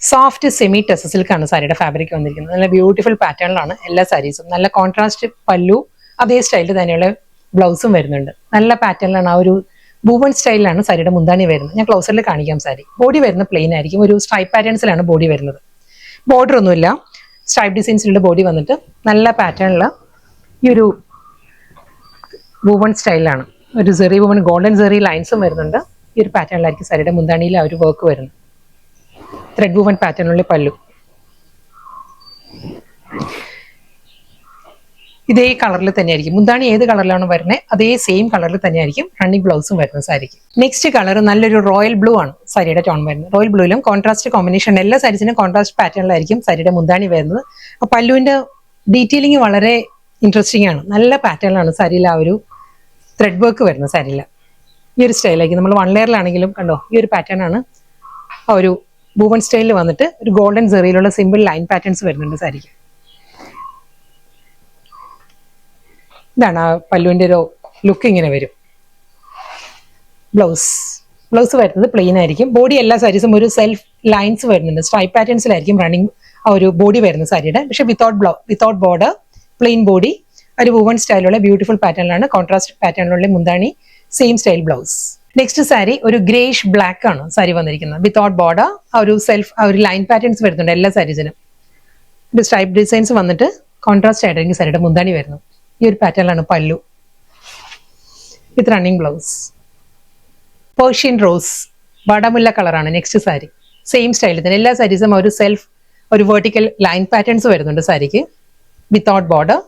Soft semi ടെസ സിൽക്കാണ് സാരിയുടെ fabric വന്നിരിക്കുന്നത്. നല്ല ബ്യൂട്ടിഫുൾ പാറ്റേണിലാണ് എല്ലാ സാരീസും. നല്ല കോൺട്രാസ്റ്റ് പല്ലു, അതേ സ്റ്റൈലിൽ തന്നെയുള്ള ബ്ലൗസും വരുന്നുണ്ട്. നല്ല പാറ്റേണിലാണ്, ആ ഒരു ബൂവൺ സ്റ്റൈലിലാണ് സാരിയുടെ മുന്താണി വരുന്നത്. ഞാൻ ക്ലോസറിൽ കാണിക്കാം. സാരി ബോഡി വരുന്ന പ്ലെയിൻ ആയിരിക്കും, ഒരു സ്ട്രൈപ്പ് പാറ്റേൺസിലാണ് ബോഡി വരുന്നത്. ബോർഡർ ഒന്നുമില്ല, സ്ട്രൈപ്പ് ഡിസൈൻസിലുള്ള ബോഡി വന്നിട്ട് നല്ല പാറ്റേണിൽ ഈ ഒരു ബൂവൺ സ്റ്റൈലിലാണ്. ഒരു സെറി ബൂവൺ, ഗോൾഡൻ സെറി ലൈൻസും വരുന്നുണ്ട്. ഈ ഒരു പാറ്റേണിലായിരിക്കും സാരിയുടെ മുന്താണിയിൽ ആ ഒരു വർക്ക് വരുന്നത്. ത്രെഡ് വൂവൻ പാറ്റേണിലുള്ള പല്ലു. ഇതേ കളറിൽ തന്നെയായിരിക്കും മുന്താണി. ഏത് കളറിലാണ് വരുന്നത് അതേ സെയിം കളറിൽ തന്നെയായിരിക്കും റണ്ണിങ് ബ്ലൗസും വരുന്നത് സാരിക്ക്. നെക്സ്റ്റ് കളർ നല്ലൊരു റോയൽ ബ്ലൂ ആണ് സാരിയുടെ ടോൺ വരുന്നത്. റോയൽ ബ്ലൂയിലും കോൺട്രാസ്റ്റ് കോമ്പിനേഷൻ, എല്ലാ സാരീസിനും കോൺട്രാസ്റ്റ് പാറ്റേണിലായിരിക്കും സാരിയുടെ മുന്താണി വരുന്നത്. അപ്പോൾ പല്ലുവിന്റെ ഡീറ്റെയിലിംഗ് വളരെ ഇൻട്രസ്റ്റിംഗ് ആണ്. നല്ല പാറ്റേണിലാണ് സാരിയിൽ ആ ഒരു ത്രെഡ് വർക്ക് വരുന്നത്. സാരിയിൽ ഈ ഒരു സ്റ്റൈലായിരിക്കും. നമ്മൾ വൺ ലെയറിലാണെങ്കിലും കണ്ടോ, ഈ ഒരു പാറ്റേൺ ആണ് ആ ഒരു ബൂവൺ സ്റ്റൈലിൽ വന്നിട്ട് ഒരു ഗോൾഡൻ സെറിയിലുള്ള സിമ്പിൾ ലൈൻ പാറ്റേൺസ് വരുന്നുണ്ട് സാരിക്ക്. ഇതാണ് ആ പല്ലുവിന്റെ ഒരു ലുക്ക്. ഇങ്ങനെ വരും. ബ്ലൗസ് വരുന്നത് പ്ലെയിൻ ആയിരിക്കും. ബോഡി എല്ലാ സാരീസും ഒരു സെൽഫ് ലൈൻസ് വരുന്നുണ്ട്. സ്ട്രൈപ്പ് പാറ്റേൺസിലായിരിക്കും റണ്ണിങ് ആ ഒരു ബോഡി വരുന്നത് സാരിയുടെ. പക്ഷെ വിത്തൗട്ട് ബോർഡർ, പ്ലെയിൻ ബോഡി, ഒരു വുവൺ സ്റ്റൈലുള്ള ബ്യൂട്ടിഫുൾ പാറ്റേണിലാണ്. കോൺട്രാസ്റ്റ് പാറ്റേണിലുള്ള മുന്താണി, same style blouse. Next sari ഒരു ഗ്രേഷ് ബ്ലാക്ക് ആണ് സാരി വന്നിരിക്കുന്നത്. വിത്തൗട്ട് ബോർഡർ, ആ ഒരു സെൽഫ് ആ ഒരു ലൈൻ പാറ്റേൺസ് വരുന്നുണ്ട് എല്ലാ സാരീസിനും. ഒരു സ്ട്രൈപ്പ് ഡിസൈൻസ് വന്നിട്ട് കോൺട്രാസ്റ്റ് ആയിട്ടായിരിക്കും സാരിയുടെ മുന്താണി വരുന്നത്. ഈ ഒരു പാറ്റേണിലാണ് പല്ലു വിത്ത് റണ്ണിങ് ബ്ലൗസ്. പേർഷ്യൻ റോസ് വടമുല്ല കളറാണ് നെക്സ്റ്റ് സാരി. സെയിം സ്റ്റൈലിൽ തന്നെ എല്ലാ സാരീസും ഒരു സെൽഫ് ഒരു വെർട്ടിക്കൽ ലൈൻ പാറ്റേൺസ് വരുന്നുണ്ട് സാരിക്ക്. വിത്തൗട്ട് ബോർഡർ,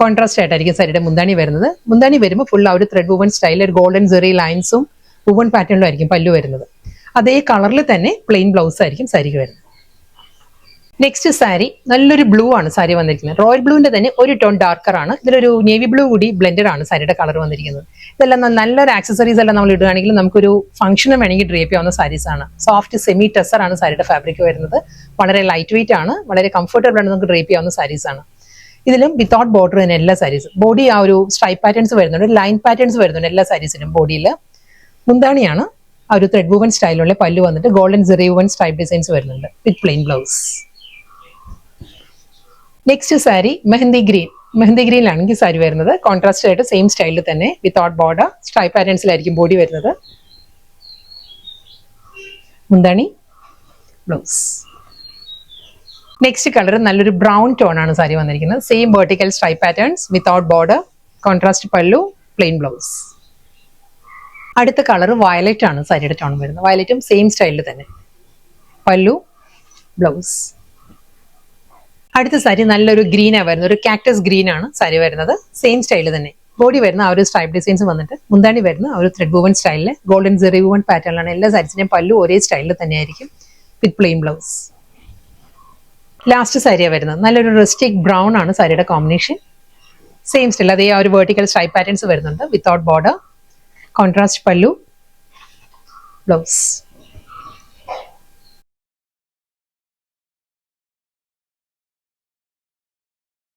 കോൺട്രാസ്റ്റ് ആയിട്ടായിരിക്കും സാരിയുടെ മുന്താണി വരുന്നത്. മുന്താണി വരുമ്പോൾ ഫുൾ ആ ഒരു ത്രെഡ് വുവൺ സ്റ്റൈൽ, ഒരു ഗോൾഡൻ സെറി ലൈൻസും വുവൺ പാറ്റേണിലും ആയിരിക്കും പല്ലു വരുന്നത്. അതേ കളറിൽ തന്നെ പ്ലെയിൻ ബ്ലൗസ് ആയിരിക്കും സാരിക്ക് വരുന്നത്. നെക്സ്റ്റ് സാരി നല്ലൊരു ബ്ലൂ ആണ് സാരി വന്നിരിക്കുന്നത്. റോയൽ ബ്ലൂവിന്റെ തന്നെ ഒരു ടോൺ ഡാർക്കർ ആണ്. ഇതിലൊരു നേവി ബ്ലൂ കൂടി ബ്ലെൻഡഡ് ആണ് സാരിയുടെ കളർ വന്നിരിക്കുന്നത്. ഇതെല്ലാം നല്ലൊരു ആക്സസറീസ് എല്ലാം നമ്മൾ ഇടുകയാണെങ്കിൽ നമുക്കൊരു ഫംഗ്ഷന് വേണമെങ്കിൽ ഡ്രേപ്പ് ചെയ്യാവുന്ന സാരീസ് ആണ്. സോഫ്റ്റ് സെമി ടെസർ ആണ് സാരിയുടെ ഫാബ്രിക് വരുന്നത്. വളരെ ലൈറ്റ് വെയിറ്റ് ആണ്, വളരെ കംഫർട്ടബിൾ ആണ്, നമുക്ക് ഡ്രേപ്പ് ചെയ്യാവുന്ന സാരീസ് ആണ്. ഇതിലും വിത്തൗട്ട് ബോർഡർ തന്നെ എല്ലാ സാരീസും. ബോഡി ആ ഒരു സ്ട്രൈപ്പ് പാറ്റേൺസ് വരുന്നുണ്ട്, ലൈൻ പാറ്റേൺസ് വരുന്നുണ്ട് എല്ലാ സാരീസിനും. ബോഡിയിൽ മുന്താണിയാണ് ആ ഒരു ത്രെഡ് വുവൺ സ്റ്റൈലുള്ള പല്ലു വന്നിട്ട് golden zari woven stripe designs വരുന്നുണ്ട് with plain blouse. Next sari mehndi ഗ്രീനിലാണെങ്കിൽ സാരി വരുന്നത്. കോൺട്രാസ്റ്റ് ആയിട്ട് സെയിം സ്റ്റൈലിൽ തന്നെ വിത്തൗട്ട് ബോർഡർ, സ്ട്രൈപ്പ് പാറ്റേൺസിലായിരിക്കും ബോഡി വരുന്നത്. മുന്താണി, ബ്ലൗസ്. നെക്സ്റ്റ് കളർ നല്ലൊരു ബ്രൗൺ ടോൺ ആണ് സാരി വന്നിരിക്കുന്നത്. Same vertical stripe patterns, without border, contrast pallu, plain blouse. അടുത്ത കളർ വയലറ്റ് ആണ് സാരിയുടെ ടോൺ വരുന്നത്. വയലറ്റും സെയിം സ്റ്റൈലിൽ തന്നെ പല്ലു, ബ്ലൗസ്. അടുത്ത സാരി നല്ലൊരു ഗ്രീനാണ് വരുന്നത്. ഒരു കാക്ടസ് ഗ്രീൻ ആണ് സാരി വരുന്നത്. സെയിം സ്റ്റൈലിൽ തന്നെ ബോഡി വരുന്ന ആ ഒരു സ്ട്രൈപ്പ് ഡിസൈൻസ് വന്നിട്ട് മുന്താണി വരുന്ന ആ ഒരു thread woven സ്റ്റൈലില് golden zari woven പാറ്റേണിലാണ് എല്ലാ സാരീസിന്റെയും പല്ലു ഒരേ സ്റ്റൈലിൽ തന്നെയായിരിക്കും വിത്ത് പ്ലെയിൻ ബ്ലൗസ്. ലാസ്റ്റ് സാരിയാണ് വരുന്നത്. നല്ലൊരു റസ്റ്റിക് ബ്രൗൺ ആണ് സാരിയുടെ കോമ്പിനേഷൻ. സെയിം സ്റ്റൈൽ, അതേ ആ ഒരു വെർട്ടിക്കൽ സ്ട്രൈപ്പ് പാറ്റേൺസ് വരുന്നുണ്ട്. വിത്തൗട്ട് ബോർഡർ, കോൺട്രാസ്റ്റ് പല്ലു, ബ്ലൗസ്.